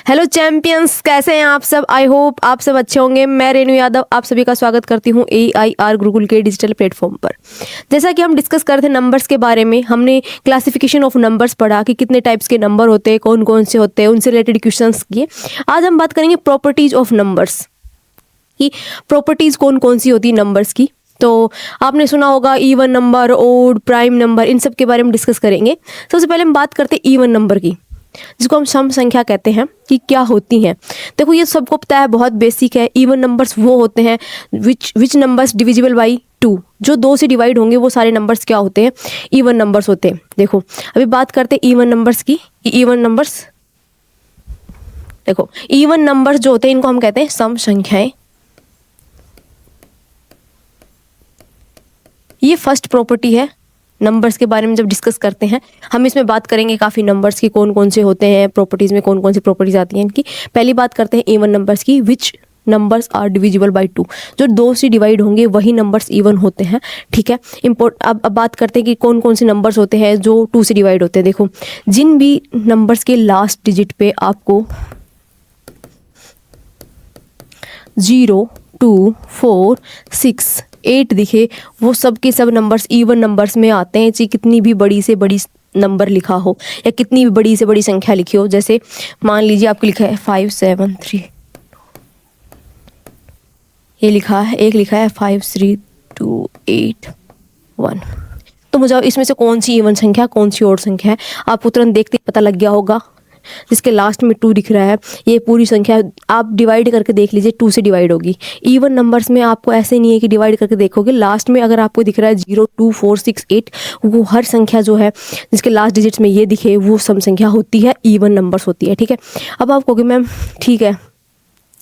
Hello champions, कैसे हैं आप सब। आई होप आप सब अच्छे होंगे। मैं रेणु यादव आप सभी का स्वागत करती हूँ AIR गुरुकुल के डिजिटल प्लेटफॉर्म पर। जैसा कि हम डिस्कस कर रहे थे नंबर्स के बारे में, हमने क्लासिफिकेशन ऑफ नंबर्स पढ़ा कि कितने टाइप्स के नंबर होते हैं, कौन कौन से होते हैं, उनसे रिलेटेड क्वेश्चंस किए। आज हम बात करेंगे प्रॉपर्टीज ऑफ नंबर्स की प्रॉपर्टीज कौन कौन सी होती है नंबर्स की। तो आपने सुना होगा even number, odd, prime number, इन सब के बारे में डिस्कस करेंगे। सबसे पहले हम बात करते हैं इवन नंबर की, जिसको हम सम संख्या कहते हैं, कि क्या होती हैं। देखो ये सबको पता है, बहुत बेसिक है। इवन नंबर्स वो होते हैं विच नंबर्स डिविजिबल बाई 2, जो 2 से डिवाइड होंगे वो सारे नंबर्स क्या होते हैं, इवन नंबर्स होते हैं। देखो अभी बात करते हैं इवन नंबर्स की। इवन नंबर्स, देखो इवन नंबर्स जो होते हैं इनको हम कहते हैं सम संख्याएं। ये फर्स्ट प्रॉपर्टी है नंबर्स के बारे में। जब डिस्कस करते हैं हम इसमें बात करेंगे काफ़ी नंबर्स की, कौन कौन से होते हैं, प्रॉपर्टीज़ में कौन कौन सी प्रॉपर्टीज़ आती हैं इनकी। पहली बात करते हैं इवन नंबर्स की। विच नंबर्स आर डिविजिबल बाय 2, जो 2 से डिवाइड होंगे वही नंबर्स इवन होते हैं। ठीक है, अब बात करते हैं कि कौन कौन से नंबर्स होते हैं जो 2 से डिवाइड होते हैं। देखो जिन भी नंबर्स के लास्ट डिजिट पे आपको 0, 2, 4, 6, 8 दिखे, वो सब के सब नंबर्स इवन नंबर्स में आते हैं। चाहे कितनी भी बड़ी से बड़ी नंबर लिखा हो या कितनी भी बड़ी से बड़ी संख्या लिखी हो। जैसे मान लीजिए आपको लिखा है 5, 7, 3, ये लिखा है, एक लिखा है 5, 3, 2, 8, 1। तो मुझे इसमें से कौन सी इवन संख्या कौन सी ओड संख्या है आपको तुरंत देखते ही पता लग गया होगा। जिसके लास्ट में 2 दिख रहा है, ये पूरी संख्या आप डिवाइड करके देख लीजिए, 2 से डिवाइड होगी। इवन नंबर्स में आपको ऐसे नहीं है कि डिवाइड करके देखोगे, लास्ट में अगर आपको दिख रहा है 0, 2, 4, 6, 8, वो हर संख्या जो है जिसके लास्ट डिजिट्स में ये दिखे वो सम संख्या होती है, इवन नंबर्स होती है। ठीक है, अब आप कहोगे मैम ठीक है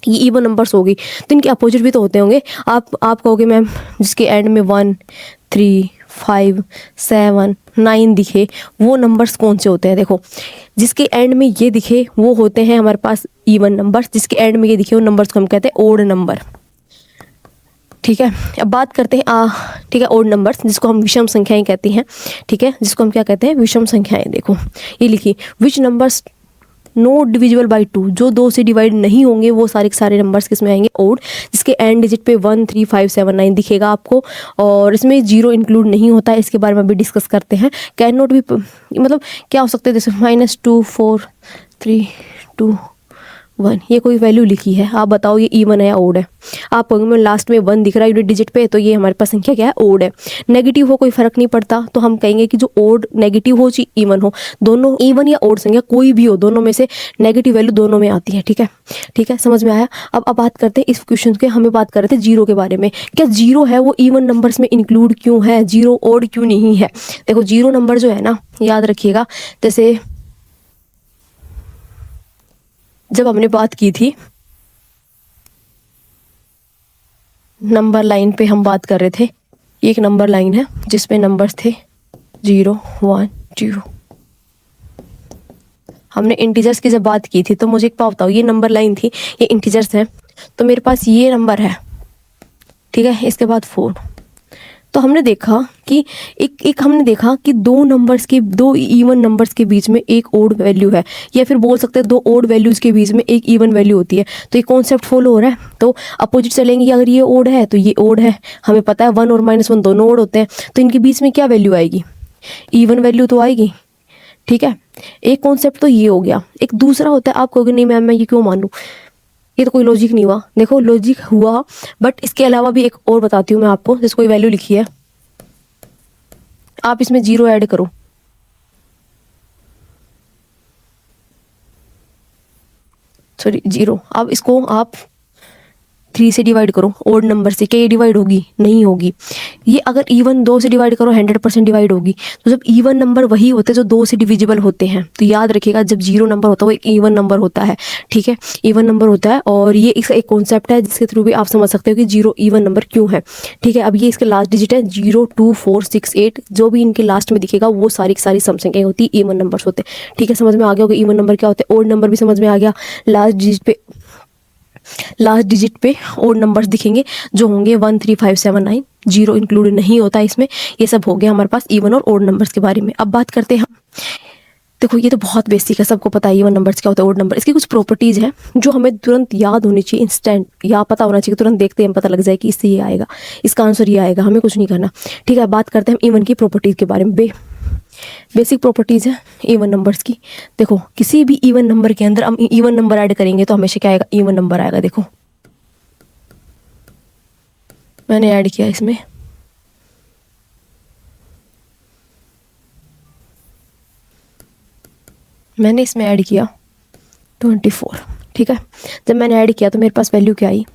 ये इवन नंबर्स होगी तो इनके अपोजिट भी तो होते होंगे। आप कहोगे मैम जिसके एंड में 1, 3, 5, 7, 9 दिखे वो नंबर्स कौन से होते हैं। देखो जिसके एंड में ये दिखे वो होते हैं हमारे पास इवन नंबर्स, जिसके एंड में ये दिखे वो नंबर्स को हम कहते हैं ओड नंबर। ठीक है, अब बात करते हैं ठीक है ओड नंबर्स, जिसको हम विषम संख्याएं कहती हैं। ठीक है, जिसको हम क्या कहते हैं, विषम संख्याएं। देखो ये लिखी विच नंबर्स नोट डिविजिबल बाई 2, जो 2 से डिवाइड नहीं होंगे वो सारे के सारे नंबर्स किसमें आएंगे, ओड, जिसके एंड डिजिट पे 1, 3, 5, 7, 9 दिखेगा आपको। और इसमें 0 इंक्लूड नहीं होता है, इसके बारे में भी डिस्कस करते हैं। कैन नोट भी मतलब क्या हो सकते हैं, जैसे -2, 4, 3, 2, 1, ये कोई वैल्यू लिखी है, आप बताओ ये इवन है या ओड है। आप कहोगे में लास्ट में 1 दिख रहा है यूनिट डिजिट पे, तो ये हमारे पास संख्या क्या है, ओड है। नेगेटिव हो कोई फर्क नहीं पड़ता, तो हम कहेंगे कि जो ओड नेगेटिव हो चाहे इवन हो, दोनों इवन या ओड संख्या कोई भी हो, दोनों में से नेगेटिव वैल्यू दोनों में आती है। ठीक है, ठीक है, समझ में आया। अब बात करते हैं इस क्वेश्चन के, हमें बात कर रहे थे 0 के बारे में। क्या 0 है वो इवन नंबर्स में इंक्लूड क्यों है, 0 ओड क्यों नहीं है। देखो 0 नंबर जो है ना, याद रखिएगा, जैसे जब हमने बात की थी नंबर लाइन पे, हम बात कर रहे थे, एक नंबर लाइन है जिसमें नंबर्स थे 0, 1, 2। हमने इंटीजर्स की जब बात की थी, तो मुझे एक बात बताओ, ये नंबर लाइन थी, ये इंटीजर्स है, तो मेरे पास ये नंबर है। ठीक है, इसके बाद 4। तो हमने देखा कि हमने देखा कि 2 इवन नंबर्स के बीच में एक ओड वैल्यू है, या फिर बोल सकते हैं 2 ओड वैल्यूज़ के बीच में एक इवन वैल्यू होती है। तो ये कॉन्सेप्ट फॉलो हो रहा है। तो अपोजिट चलेंगे कि अगर ये ओड है तो ये ओड है, हमें पता है 1 और -1 दोनों ओड होते हैं, तो इनके बीच में क्या वैल्यू आएगी, इवन वैल्यू तो आएगी। ठीक है, एक कॉन्सेप्ट तो ये हो गया। एक दूसरा होता है, आप कहोगे नहीं मैम मैं ये क्यों मानूँ, ये तो कोई लॉजिक नहीं हुआ। देखो लॉजिक हुआ, बट इसके अलावा भी एक और बताती हूँ मैं आपको। जैसे कोई वैल्यू लिखी है, आप इसमें 0 ऐड करो, सॉरी 0, अब इसको आप 3 से डिवाइड करो ओड नंबर से, क्या ये डिवाइड होगी, नहीं होगी। ये अगर इवन 2 से डिवाइड करो 100% डिवाइड होगी। तो जब इवन नंबर वही होते हैं जो 2 से डिविजिबल होते हैं, तो याद रखिएगा जब 0 नंबर होता है वो एक इवन नंबर होता है। ठीक है, इवन नंबर होता है, और ये इसका एक कॉन्सेप्ट है जिसके थ्रू भी आप समझ सकते हो कि 0 इवन नंबर क्यों है। ठीक है, अब ये इसके लास्ट डिजिट है 0, 2, 4, 6, 8, जो भी इनके लास्ट में दिखेगा वो सारी की सारी सम संख्याएं होती है, इवन नंबर्स होते हैं। ठीक है, समझ में आ गया होगा इवन नंबर क्या होते हैं, ओड नंबर भी समझ में आ गया। लास्ट डिजिट पे ओड नंबर्स दिखेंगे जो होंगे 1, 3, 5, 7, 9, 0 इंक्लूड नहीं होता इसमें। ये सब हो गया हमारे पास इवन और ओड नंबर्स के बारे में। अब बात करते हैं हम देखो ये तो बहुत बेसिक है, सबको पता है इवन नंबर्स क्या होता है, ओड नंबर। इसकी कुछ प्रॉपर्टीज़ हैं जो हमें तुरंत याद होनी चाहिए, इंस्टेंट या पता होना चाहिए, तुरंत देखते हैं पता लग जाए कि इससे ये आएगा, इसका आंसर ये आएगा, हमें कुछ नहीं करना। ठीक है, बात करते हैं हम इवन की प्रॉपर्टीज़ के बारे में। बेसिक प्रॉपर्टीज़ है इवन नंबर्स की। देखो किसी भी इवन नंबर के अंदर हम इवन नंबर ऐड करेंगे तो हमेशा क्या आएगा, इवन नंबर आएगा। देखो मैंने ऐड किया इसमें, मैंने इसमें ऐड किया 24। ठीक है, जब मैंने ऐड किया तो मेरे पास वैल्यू क्या आई,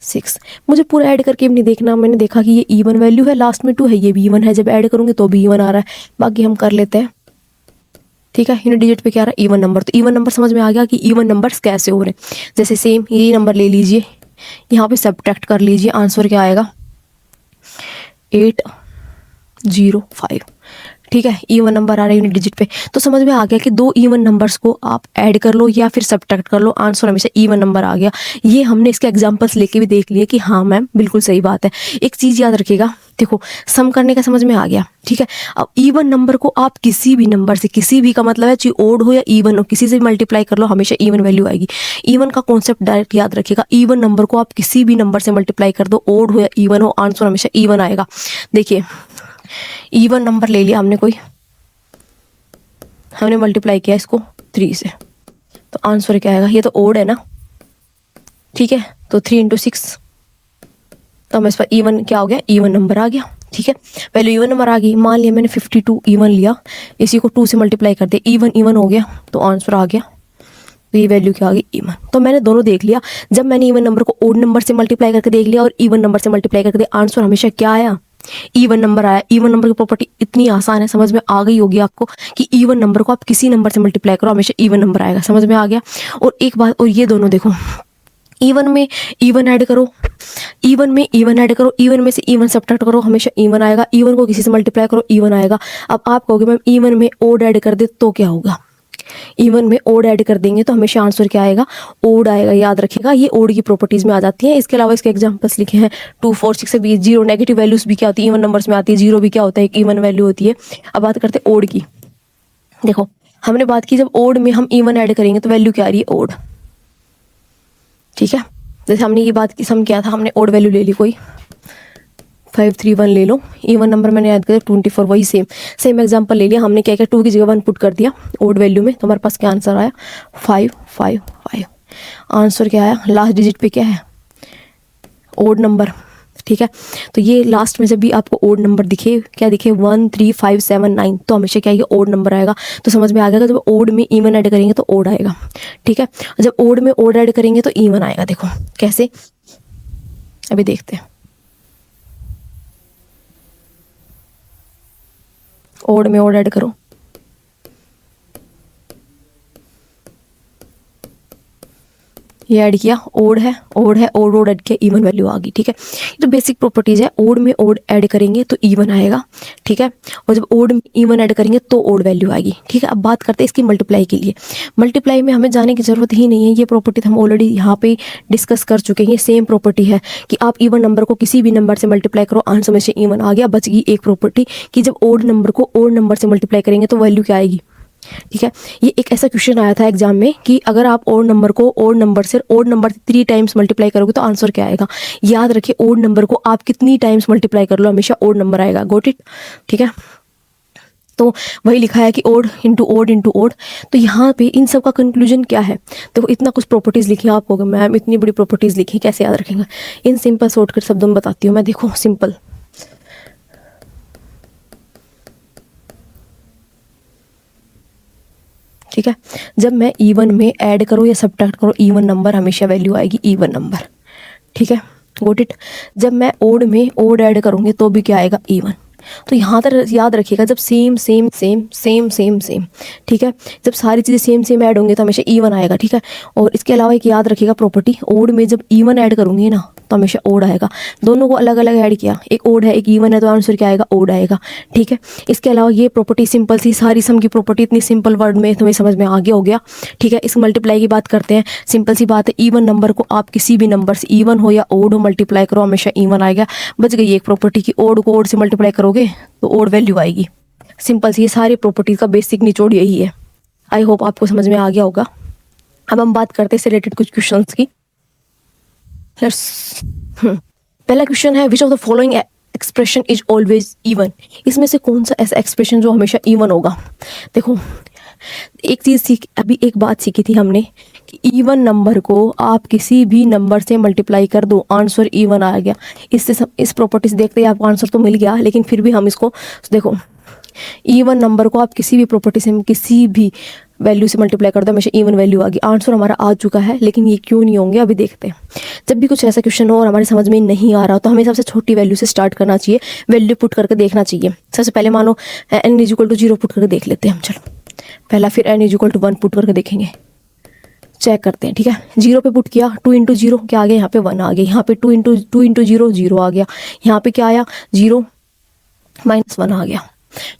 6। मुझे पूरा ऐड करके भी नहीं देखना, मैंने देखा कि ये इवन वैल्यू है, लास्ट में 2 है, ये भी इवन है, जब ऐड करूँगी तो भी इवन आ रहा है। बाकी हम कर लेते हैं। ठीक है, यूनिट डिजिट पे क्या आ रहा है, इवन नंबर। तो इवन नंबर समझ में आ गया कि इवन नंबर्स कैसे हो रहे हैं। जैसे सेम ये नंबर ले लीजिए, यहाँ पे सब्ट्रैक्ट कर लीजिए, आंसर क्या आएगा 805। ठीक है, इवन नंबर आ रहा है यूनिट डिजिट पे। तो समझ में आ गया कि 2 इवन नंबर्स को आप ऐड कर लो या फिर सब्ट्रैक्ट कर लो, आंसर हमेशा इवन नंबर आ गया। ये हमने इसके एग्जांपल्स लेके भी देख लिए कि हाँ मैम बिल्कुल सही बात है। एक चीज़ याद रखिएगा, देखो सम करने का समझ में आ गया। ठीक है, अब इवन नंबर को आप किसी भी नंबर से, किसी भी का मतलब है चाहे ओड हो या इवन हो, किसी से भी मल्टीप्लाई कर लो, हमेशा इवन वैल्यू आएगी। इवन का कॉन्सेप्ट डायरेक्ट याद रखिएगा, इवन नंबर को आप किसी भी नंबर से मल्टीप्लाई कर दो, ओड हो या इवन हो, आंसर हमेशा इवन आएगा। देखिए इवन नंबर ले लिया हमने कोई, हमने मल्टीप्लाई किया इसको 3 से, तो आंसर क्या आएगा, ये तो ओड है ना। ठीक है, तो 3 × 6, तो हमें इस पर इवन क्या हो गया, इवन नंबर आ गया। ठीक है, पहले इवन नंबर आ गई। मान लिया मैंने 52 इवन लिया, इसी को 2 से मल्टीप्लाई कर दिया, इवन इवन हो गया, तो आंसर आ गया, तो ये वैल्यू क्या आ गई, इवन। तो मैंने दोनों देख लिया। जब मैंने इवन नंबर को ओड नंबर से मल्टीप्लाई करके देख लिया और इवन नंबर से मल्टीप्लाई करके दिया, आंसर हमेशा क्या आया, इवन नंबर आया। इवन नंबर की प्रॉपर्टी इतनी आसान है, समझ में आ गई होगी आपको कि इवन नंबर को आप किसी नंबर से मल्टीप्लाई करो, हमेशा इवन नंबर आएगा। समझ में आ गया। और एक बात और, ये दोनों देखो, इवन में इवन ऐड करो, इवन में इवन ऐड करो, इवन में से इवन सब्ट्रैक्ट करो, हमेशा इवन आएगा। इवन को किसी से मल्टीप्लाई करो, इवन आएगा। अब आप कहोगे मैम इवन में ओड ऐड कर दे तो क्या होगा, इवन में ओड ऐड कर देंगे तो हमेशा आंसर क्या आएगा, ओड आएगा। याद रखिएगा, ये ओड की प्रॉपर्टीज में आ जाती है। इसके अलावा इसके एग्जांपल्स लिखे हैं 2, 4, 6 से 20। 0 नेगेटिव वैल्यूज भी क्या होती है, इवन नंबर्स में आती है। 0 भी क्या होता है, एक इवन वैल्यू होती है। अब बात करते हैं ओड की। देखो हमने बात की जब ओड में हम इवन ऐड करेंगे तो वैल्यू क्या आ रही है, ओड। ठीक है, जैसे हमने ये बात की, सम किया था, हमने ओड वैल्यू ले ली कोई 531 ले लो, इवन नंबर मैंने ऐड कर 24, वही सेम एग्जांपल ले लिया हमने। क्या किया, 2 की जगह 1 पुट कर दिया ओड वैल्यू में, तो हमारे पास क्या आंसर आया, 555। आंसर क्या आया, लास्ट डिजिट पे क्या है, ओड नंबर। ठीक है, तो ये लास्ट में जब भी आपको ओड नंबर दिखे, क्या दिखे 1, 3, 5, 7, 9, तो हमेशा क्या आएगा, ओड नंबर आएगा। तो समझ में आ गया, जब ओड में इवन ऐड करेंगे तो ओड आएगा। ठीक है, जब ओड में ओड ऐड करेंगे तो इवन आएगा। देखो कैसे, अभी देखते हैं। ओड में ओड ऐड करो, ये ऐड किया, ओड है, ओड है, ओड ऐड किया, इवन वैल्यू आ गई। ठीक है, ये तो बेसिक प्रॉपर्टीज है। ओड में ओड ऐड करेंगे तो इवन आएगा। ठीक है, और जब ओड में इवन ऐड करेंगे तो ओड वैल्यू आएगी। ठीक है, अब बात करते हैं इसकी मल्टीप्लाई के लिए। मल्टीप्लाई में हमें जाने की जरूरत ही नहीं है, ये प्रॉपर्टी हम ऑलरेडी यहाँ पे डिस्कस कर चुके हैं। ये सेम प्रॉपर्टी है कि आप इवन नंबर को किसी भी नंबर से मल्टीप्लाई करो, आंसर में से इवन आ गया। बच गई एक प्रॉपर्टी कि जब ओड नंबर को ओड नंबर से मल्टीप्लाई करेंगे तो वैल्यू क्या आएगी। ठीक है, ये एक ऐसा क्वेश्चन आया था एग्जाम में कि अगर आप ओड नंबर को ओड नंबर से 3 टाइम्स मल्टीप्लाई करोगे तो आंसर क्या आएगा। याद रखिए, ओड नंबर को आप कितनी टाइम्स मल्टीप्लाई कर लो, हमेशा ओड नंबर आएगा। Got it. ठीक है, तो वही लिखा है कि odd into odd into odd. तो यहाँ पे इन सब का कंक्लूजन क्या है, देखो इतना कुछ प्रॉपर्टीज लिखी है, आप कहोगे मैम इतनी बड़ी प्रॉपर्टीज लिखी कैसे याद रखेंगे। इन सिंपल शॉर्टकट शब्दों में बताती हूँ मैं। देखो सिंपल, ठीक है, जब मैं इवन में ऐड करो या सब्ट्रैक्ट करो इवन नंबर, हमेशा वैल्यू आएगी इवन नंबर। ठीक है, गोट इट। जब मैं ओड में ओड ऐड करूँगी तो भी क्या आएगा, इवन। तो यहाँ तक याद रखिएगा, जब same same same same same same, ठीक है, जब सारी चीज़ें सेम सेम ऐड होंगी तो हमेशा इवन आएगा। ठीक है, और इसके अलावा एक याद रखिएगा प्रॉपर्टी, ओड में जब इवन ऐड करूँगी ना तो हमेशा ओड आएगा। दोनों को अलग अलग ऐड किया, एक ओड है एक इवन है, तो आंसर क्या आएगा, ओड आएगा। ठीक है, इसके अलावा ये प्रॉपर्टी सिंपल सी, सारी सम की प्रॉपर्टी इतनी सिंपल वर्ड में तुम्हें समझ में आ गया हो गया। ठीक है, इस मल्टीप्लाई की बात करते हैं। सिंपल सी बात है, इवन नंबर को आप किसी भी नंबर से, इवन हो या ओड हो, मल्टीप्लाई करो, हमेशा इवन आएगा। बच गई एक प्रॉपर्टी की ओड को ओड से मल्टीप्लाई करोगे तो ओड वैल्यू आएगी। सिंपल सी, ये सारी प्रॉपर्टीज का बेसिक निचोड़ यही है। आई होप आपको समझ में आ गया होगा। अब हम बात करते हैं इससे रिलेटेड कुछ क्वेश्चंस की। पहला क्वेश्चन है, which of the following expression is always even. इसमें से कौन सा ऐसा एक्सप्रेशन जो हमेशा इवन होगा। देखो एक चीज़ अभी एक बात सीखी थी हमने कि इवन नंबर को आप किसी भी नंबर से मल्टीप्लाई कर दो, आंसर इवन आ गया। इससे इस प्रॉपर्टी से देखते ही आपको आंसर तो मिल गया, लेकिन फिर भी हम इसको देखो, इवन नंबर को आप किसी भी प्रॉपर्टी से किसी भी वैल्यू से मल्टीप्लाई कर दो, हमेशा इवन वैल्यू आ गई। आंसर हमारा आ चुका है, लेकिन ये क्यों नहीं होंगे अभी देखते हैं। जब भी कुछ ऐसा क्वेश्चन हो और हमारे समझ में नहीं आ रहा तो हमें सबसे छोटी वैल्यू से स्टार्ट करना चाहिए, वैल्यू पुट करके देखना चाहिए। सबसे पहले मानो n = 0 पुट करके देख लेते हैं हम। चलो पहला, फिर n = 1 पुट करके देखेंगे, चेक करते हैं। ठीक है, 0 पे पुट किया, 2 × 0 क्या आ गया, यहाँ पे 1 आ गया। यहाँ पे 2 × 0 0 आ गया। यहाँ पे क्या आया, 0 - 1 आ गया।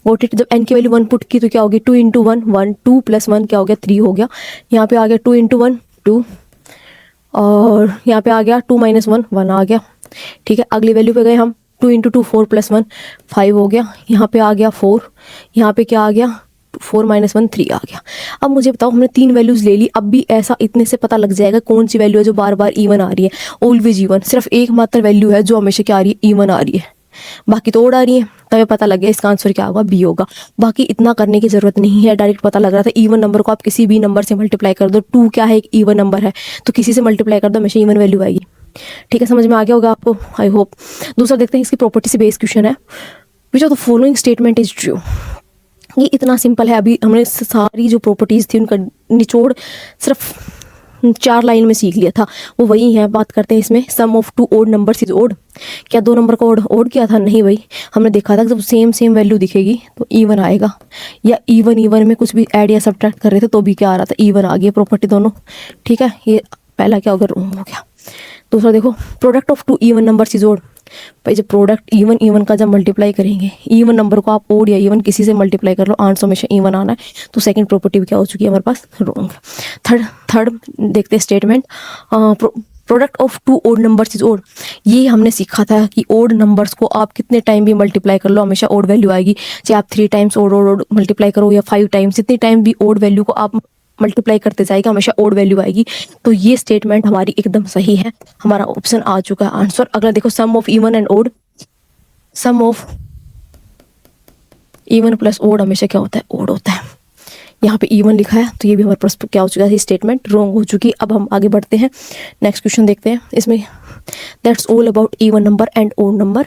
वोट इट, जब n की वैल्यू 1 पुट की तो क्या होगी, 2 × 1 1, 2 + 1 क्या हो गया, 3 हो गया। यहाँ पे आ गया 2 × 1 2, और यहाँ पे आ गया 2 - 1 1 आ गया। ठीक है, अगली वैल्यू पे गए हम, 2 × 2 4 + 1 5 हो गया। यहाँ पे आ गया 4, यहाँ पे क्या आ गया, 4 - 1 3 आ गया। अब मुझे बताओ, हमने 3 वैल्यूज ले ली। अब भी ऐसा इतने से पता लग जाएगा कौन सी वैल्यू है जो बार बार इवन आ रही है, ऑलवेज इवन। सिर्फ एक मात्र वैल्यू है जो हमेशा क्या आ रही है, इवन आ रही है, बाकी तो ओड आ रही है। तभी पता लग गया इसका आंसर क्या होगा, बी होगा। बाकी इतना करने की जरूरत नहीं है, डायरेक्ट पता लग रहा था। इवन नंबर को आप किसी भी नंबर से मल्टीप्लाई कर दो, 2 क्या है, एक इवन नंबर है, तो किसी से मल्टीप्लाई कर दो, हमेशा इवन वैल्यू आएगी। ठीक है, समझ में आ गया होगा आपको, आई होप। दूसरा देखते हैं, इसकी प्रॉपर्टी से बेस्ड क्वेश्चन है, which of the following statement is true. ये इतना सिंपल है। अभी हमने सारी जो प्रॉपर्टीज थी उनका निचोड़ सिर्फ 4 लाइन में सीख लिया था, वो वही है। बात करते हैं इसमें, sum of 2 odd numbers is odd. क्या 2 नंबर का ओड किया था, नहीं भाई। हमने देखा था जब सेम वैल्यू दिखेगी तो इवन आएगा, या इवन में कुछ भी ऐड या सब्ट्रैक्ट कर रहे थे तो भी क्या आ रहा था, इवन आ गया प्रॉपर्टी दोनों। ठीक है, ये पहला क्या होगा, रॉन्ग हो गया। दूसरा देखो, product of 2 even numbers is odd. भाई जब प्रोडक्ट इवन का जब मल्टीप्लाई करेंगे, इवन नंबर को आप ओड या इवन किसी से मल्टीप्लाई कर लो, आंसर हमेशा इवन आना है। तो सेकंड प्रॉपर्टी क्या हो चुकी है हमारे पास, रॉन्ग। थर्ड देखते हैं statement, product of 2 odd numbers is odd. ये हमने सीखा था कि ओड नंबर्स को आप कितने टाइम भी मल्टीप्लाई कर लो, हमेशा ओड वैल्यू आएगी। चाहे आप 3 टाइम्स ओड मल्टीप्लाई करो या 5 टाइम्स, जितने टाइम भी ओड वैल्यू को आप मल्टीप्लाई करते जाएगा, हमेशा ओड वैल्यू आएगी। तो ये स्टेटमेंट हमारी एकदम सही है, हमारा ऑप्शन आ चुका है आंसर। अगला देखो, sum of even and odd. Sum of even plus odd हमेशा क्या होता है, ओड होता है। यहाँ पे इवन लिखा है तो ये भी हमारे पास क्या हो चुका है, स्टेटमेंट रॉन्ग हो चुकी। अब हम आगे बढ़ते हैं, नेक्स्ट क्वेश्चन देखते हैं। इसमें that's all about even number and odd number.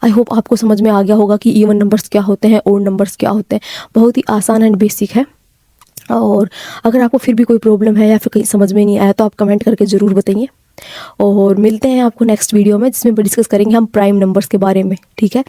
I hope आपको समझ में आ गया होगा कि इवन नंबर्स क्या होते हैं, ओड नंबर्स क्या होते हैं। बहुत ही आसान एंड बेसिक है। और अगर आपको फिर भी कोई प्रॉब्लम है या फिर कहीं समझ में नहीं आया तो आप कमेंट करके ज़रूर बताइए। और मिलते हैं आपको नेक्स्ट वीडियो में, जिसमें डिस्कस करेंगे हम प्राइम नंबर्स के बारे में। ठीक है।